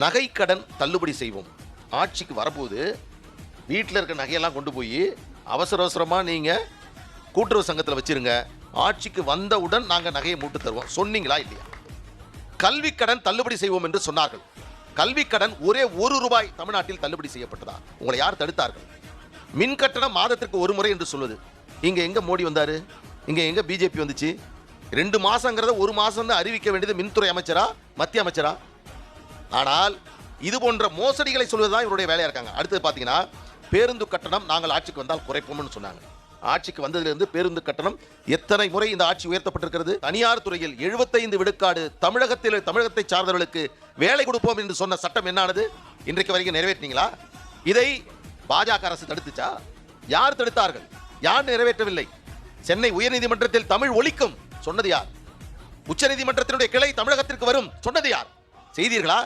நகை கடன் தள்ளுபடி செய்வோம். ஆட்சிக்கு வரப்போது வீட்டில் இருக்க நகையெல்லாம் கொண்டு போய் அவசர அவசரமாக நீங்கள் கூட்டுறவு சங்கத்தில் வச்சிருங்க. ஆட்சிக்கு வந்தவுடன் நாங்கள் நகையை மூட்டு தருவோம். சொன்னீங்களா இல்லையா? கல்வி கடன் தள்ளுபடி செய்வோம் என்று சொன்னார்கள். கல்வி கடன் ஒரே ₹1 தமிழ்நாட்டில் தள்ளுபடி செய்யப்பட்டதா? உங்களை யார் தடுத்தார்கள்? மின் கட்டணம் மாதத்திற்கு ஒரு முறை என்று சொல்வது. இங்கே எங்கே மோடி வந்தார்? இங்கே எங்கே பிஜேபி வந்துச்சு? 2 மாதங்கிறத 1 மாதம் அறிவிக்க வேண்டியது மின்துறை அமைச்சரா மத்திய அமைச்சரா? ஆனால் இது போன்ற மோசடிகளை சொல்வதுதான் இவருடைய வேலையா இருக்காங்க. அடுத்தது பார்த்தீங்கன்னா பேருந்து கட்டணம் நாங்கள் ஆட்சிக்கு வந்தால் குறைப்போம்னு சொன்னாங்க. ஆட்சிக்கு வந்ததிலிருந்து பேருந்து கட்டணம் எத்தனை முறை இந்த ஆட்சி உயர்த்தப்பட்டிருக்கிறது? தனியார் துறையில் 75 விழுக்காடு தமிழகத்தை சார்ந்தவர்களுக்கு வேலை கொடுப்போம் என்று சொன்ன சட்டம் என்னானது? இன்றைக்கு வரைக்கும் நிறைவேற்றினீங்களா? இதை பாஜக அரசு தடுத்துச்சா? யார் தடுத்தார்கள்? யார் நிறைவேற்றவில்லை? சென்னை உயர்நீதிமன்றத்தில் தமிழ் ஒலிக்கும் சொன்னது யார்? உச்சநீதிமன்றத்தினுடைய கிளை தமிழகத்திற்கு வரும் சொன்னது யார்? செய்தீர்களா?